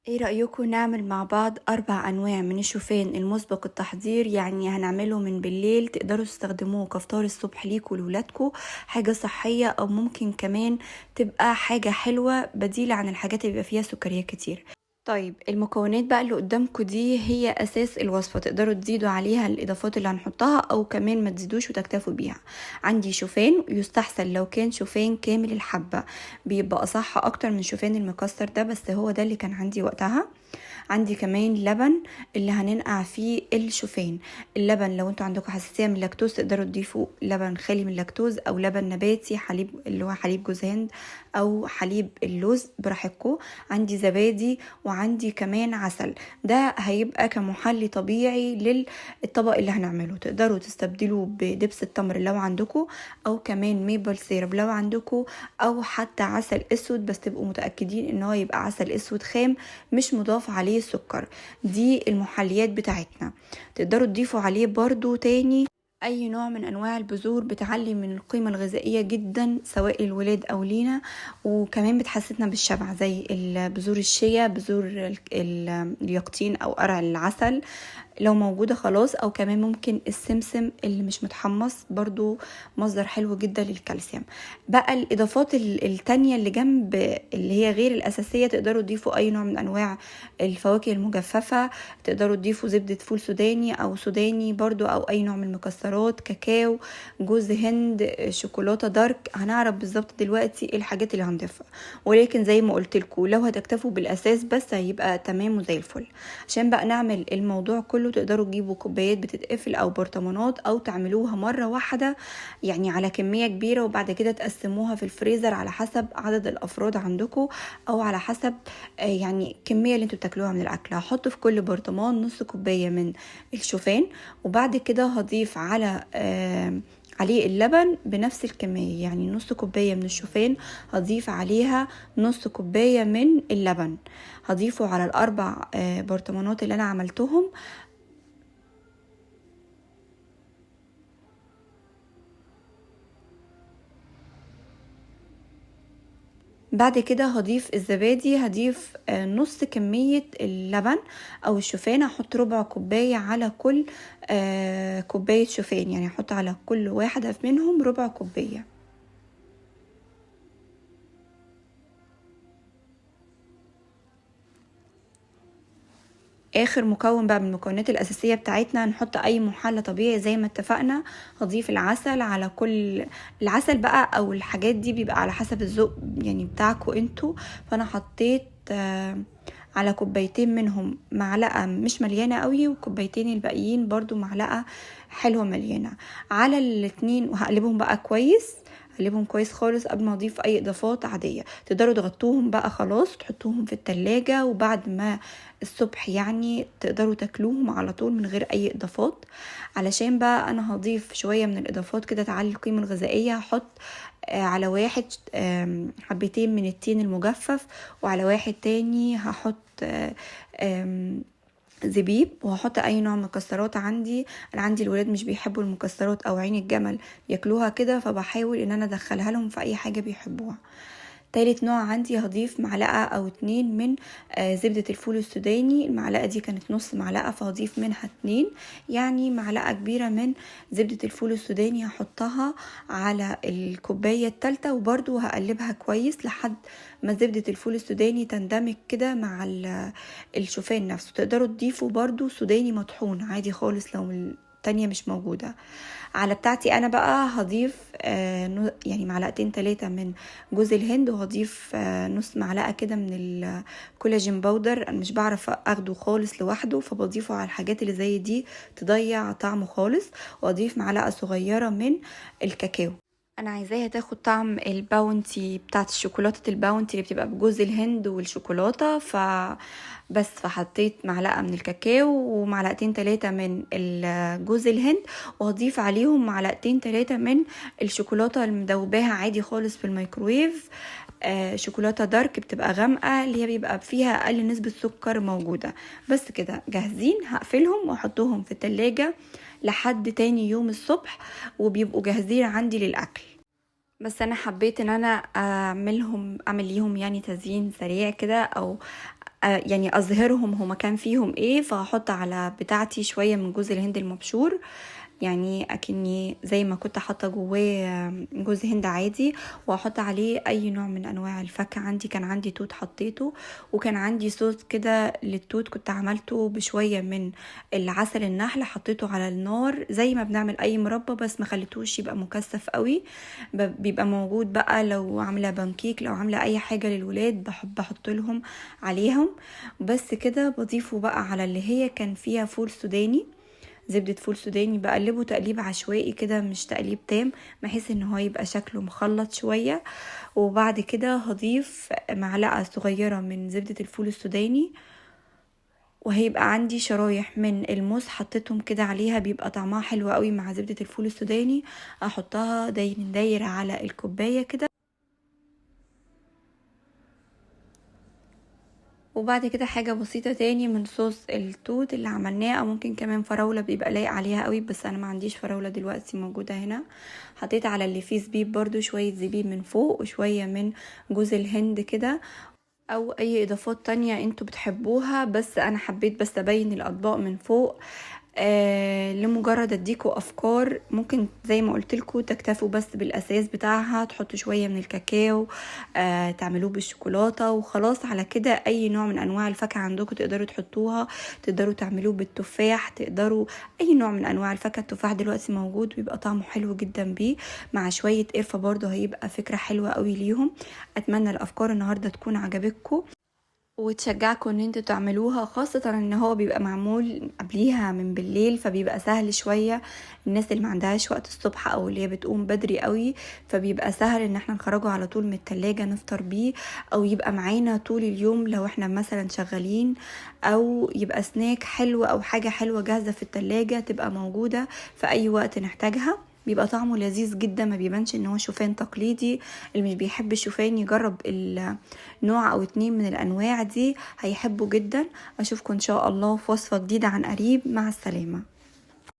ايه رأيكم نعمل مع بعض 4 انواع من الشوفان المسبق التحضير؟ يعني هنعمله من بالليل، تقدروا تستخدموه كفطار الصبح ليكوا ولولادكوا. حاجة صحية او ممكن كمان تبقى حاجة حلوة بديلة عن الحاجات اللي بيبقى فيها سكريات كتير. طيب المكونات بقى اللي قدامكم دي هي اساس الوصفة، تقدروا تزيدوا عليها الاضافات اللي هنحطها او كمان ما تزيدوش وتكتفوا بيها. عندي شوفان، يستحسن لو كان شوفان كامل الحبة، بيبقى اصح اكتر من شوفان المكسر ده، بس هو ده اللي كان عندي وقتها. عندي كمان لبن اللي هننقع فيه الشوفان. اللبن لو انتوا عندكم حساسية من اللاكتوز تقدروا تضيفوا لبن خالي من اللاكتوز او لبن نباتي، حليب اللي هو حليب جوز هند او حليب اللوز براحتكم. عندي زبادي وعندي كمان عسل، ده هيبقى كمحلي طبيعي للطبق اللي هنعمله. تقدروا تستبدلوه بدبس التمر لو عندكم، او كمان ميبل سيرب لو عندكم، او حتى عسل اسود، بس تبقوا متأكدين ان هو يبقى عسل اسود خام مش مضاف عليه سكر. دي المحليات بتاعتنا. تقدروا تضيفوا عليه برضو تاني اي نوع من انواع البذور، بتعلي من القيمة الغذائية جدا سواء للولاد او لينا، وكمان بتحسسنا بالشبع، زي بذور الشيا، بذور اليقطين او قرع العسل لو موجودة خلاص، او كمان ممكن السمسم اللي مش متحمص برضو مصدر حلو جدا للكالسيوم. بقى الاضافات التانية اللي جنب اللي هي غير الاساسية، تقدروا تضيفوا اي نوع من انواع الفواكه المجففة، تقدروا تضيفوا زبدة فول سوداني او سوداني برضو، او اي نوع من المكسرات، كاكاو، جوز هند، شوكولاتة دارك. هنعرف بالظبط دلوقتي ايه الحاجات اللي هنضيفها، ولكن زي ما قلت لكم لو هتكتفوا بالاساس بس هيبقى تمام وزي الفل. عشان بقى نعمل الموضوع كله تقدروا تجيبوا كوبايات بتتقفل او برطمانات، او تعملوها مرة واحدة يعني على كمية كبيرة، وبعد كده تقسموها في الفريزر على حسب عدد الافراد عندكم، او على حسب يعني الكمية اللي انتوا بتاكلوها من الاكل. هحط في كل برطمان نص كوباية من الشوفان، وبعد كده هضيف عليه اللبن بنفس الكمية، يعني نص كوباية من الشوفان هضيف عليها نص كوباية من اللبن، هضيفه على الاربع برطمانات اللي انا عملتهم. بعد كده هضيف الزبادي، هضيف نص كمية اللبن او الشوفان، هحط ربع كوباية على كل كوباية شوفان، يعني هحط على كل واحدة منهم ربع كوباية. اخر مكون بقى من المكونات الاساسيه بتاعتنا، هنحط اي محلى طبيعي زي ما اتفقنا. هضيف العسل على كل العسل بقى، او الحاجات دي بيبقى على حسب الذوق يعني بتاعكم انتوا. فانا حطيت على كوبايتين منهم معلقه مش مليانه قوي، وكوبايتين الباقيين برضو معلقه حلوه مليانه على الاتنين، وهقلبهم بقى كويس. اقلبهم كويس خالص قبل ما اضيف اي اضافات عاديه. تقدروا تغطوهم بقى خلاص، تحطوهم في التلاجة، وبعد ما الصبح يعني تقدروا تاكلوهم على طول من غير اي اضافات. علشان بقى انا هضيف شوية من الاضافات كده تعلي القيمة الغذائية. هحط على واحد حبتين من التين المجفف، وعلى واحد تاني هحط زبيب، وهحط اي نوع مكسرات عندي. انا عندي الولاد مش بيحبوا المكسرات او عين الجمل ياكلوها كده، فبحاول ان انا ادخلها لهم في اي حاجة بيحبوها. تالت نوع عندي هضيف معلقة او 2 من زبدة الفول السوداني. المعلقة دي كانت نص معلقة، فهضيف منها 2، يعني معلقة كبيرة من زبدة الفول السوداني هحطها على الكوباية التالتة، وبرضو هقلبها كويس لحد ما زبدة الفول السوداني تندمج كده مع الشوفان نفسه. تقدروا تضيفوا برضو سوداني مطحون عادي خالص لو التانية مش موجودة. على بتاعتي انا بقى هضيف يعني معلقتين 3 من جوز الهند، وهضيف نص معلقة كده من الكولاجين باودر. انا مش بعرف اخده خالص لوحده، فبضيفه على الحاجات اللي زي دي تضيع طعمه خالص. واضيف معلقة صغيرة من الكاكاو، انا عايزاها تاخد طعم الباونتي بتاعت الشوكولاتة، الباونتي اللي بتبقى بجوز الهند والشوكولاتة. فحطيت معلقة من الكاكاو ومعلقتين 3 من جوز الهند، وهضيف عليهم معلقتين 3 من الشوكولاتة المدوباها عادي خالص في الميكرويف. شوكولاتة دارك بتبقى غامقة، اللي هي بيبقى فيها اقل نسبة سكر موجودة. بس كده جاهزين، هقفلهم واحطهم في التلاجة لحد تاني يوم الصبح، وبيبقوا جاهزين عندي للاكل. بس انا حبيت ان انا اعمل ليهم يعني تزيين سريع كده، او يعني اظهرهم هما كان فيهم ايه. فهحط على بتاعتي شوية من جوز الهند المبشور، يعني اكني زي ما كنت حاطه جواه جوز هند عادي، واحط عليه اي نوع من انواع الفاكهه. عندي كان عندي توت حطيته، وكان عندي صوص كده للتوت كنت عملته بشويه من العسل النحل، حطيته على النار زي ما بنعمل اي مربى، بس ما خليتوش يبقى مكثف قوي. بيبقى موجود بقى لو عامله بانكيك، لو عامله اي حاجه للولاد بحب احط لهم عليهم. بس كده بضيفه بقى على اللي هي كان فيها فول سوداني، زبدة فول سوداني، بقلبه تقليب عشوائي كده مش تقليب تام، بحيث ان هو يبقى شكله مخلط شوية. وبعد كده هضيف معلقة صغيرة من زبدة الفول السوداني، وهيبقى عندي شرايح من الموز حطيتهم كده عليها، بيبقى طعمها حلو قوي مع زبدة الفول السوداني. احطها داير على الكوباية كده. وبعد كده حاجة بسيطة تاني من صوص التوت اللي عملناه، او ممكن كمان فراولة بيبقى لايق عليها قوي، بس انا ما عنديش فراولة دلوقتي موجودة هنا. حطيت على اللي فيه زبيب برضو شوية زبيب من فوق، وشوية من جوز الهند كده، او اي اضافات تانية انتوا بتحبوها، بس انا حبيت بس ابين الاطباق من فوق لمجرد اديكوا افكار. ممكن زي ما قلتلكوا تكتفوا بس بالاساس بتاعها، تحطوا شوية من الكاكاو، تعملوه بالشوكولاتة وخلاص. على كده اي نوع من انواع الفاكهة عندكم تقدروا تحطوها، تقدروا تعملوه بالتفاح، تقدروا اي نوع من انواع الفاكهة. التفاح دلوقتي موجود بيبقى طعمه حلو جدا بيه، مع شوية قرفة برضو هيبقى فكرة حلوة قوي ليهم. اتمنى الافكار النهاردة تكون عجبتكم وتشجعكم ان انتوا تعملوها، خاصة ان هو بيبقى معمول قبليها من بالليل، فبيبقى سهل شوية. الناس اللي ما عندهاش وقت الصبح او اللي هي بتقوم بدري قوي، فبيبقى سهل ان احنا نخرجه على طول من التلاجة نفطر بيه، او يبقى معانا طول اليوم لو احنا مثلا شغالين، او يبقى سناك حلو او حاجة حلوة جاهزة في التلاجة تبقى موجودة في اي وقت نحتاجها. بيبقى طعمه لذيذ جدا، ما بيبانش ان هو شوفان تقليدي. اللي مش بيحب الشوفان يجرب نوع او اتنين من الانواع دي هيحبوا جدا. اشوفكم ان شاء الله في وصفة جديدة عن قريب. مع السلامة.